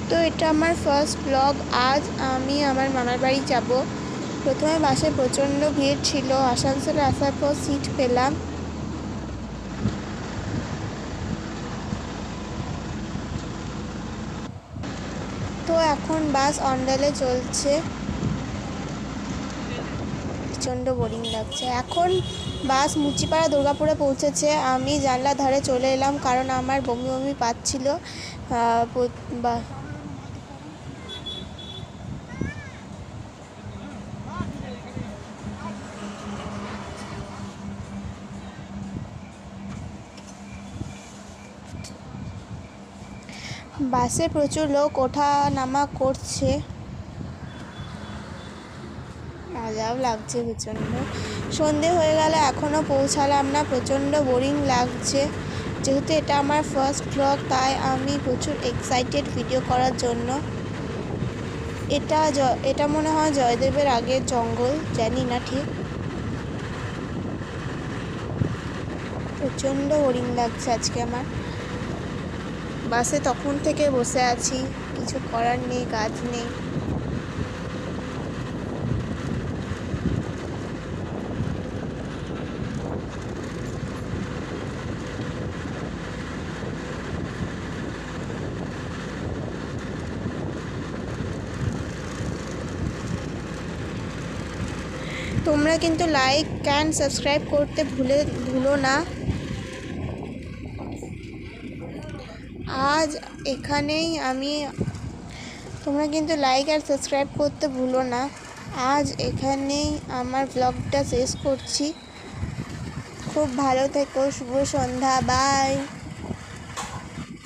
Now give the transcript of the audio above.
তো এটা আমার ফার্স্ট ব্লগ। আজ আমি আমার মামার বাড়ি যাব। প্রথমে বাসে প্রচণ্ড ভিড় ছিল, আসানসোলে আসার পর সিট পেলাম। তো এখন বাস অন্ডালে চলছে, প্রচণ্ড বোরিং লাগছে। এখন বাস মুচিপাড়া দুর্গাপুরে পৌঁছেছে। আমি জানলার ধারে চলে এলাম কারণ আমার বমি বমি পাচ্ছিল। বাসে প্রচুর লোক ওঠা নামা করছে, মজাও লাগছে প্রচণ্ড। সন্ধে হয়ে গেল, এখনও পৌঁছালাম না, প্রচণ্ড বোরিং লাগছে। যেহেতু এটা আমার ফার্স্ট ব্লগ, তাই আমি প্রচুর এক্সাইটেড ভিডিও করার জন্য। এটা মনে হয় জয়দেবের আগের জঙ্গল, জানি না ঠিক। প্রচণ্ড বোরিং লাগছে আজকে আমার। বাসে তখন থেকে বসে আছি, কিছু করার নেই, কাজ নেই। তোমরা কিন্তু লাইক অ্যান্ড সাবস্ক্রাইব করতে ভুলো না। আজ এখানেই তোমরা কিন্তু লাইক আর সাবস্ক্রাইব করতে ভুলো না। আজ এখানেই আমার ব্লগটা শেষ করছি। খুব ভালো থেকো, শুভ সন্ধ্যা, বাই।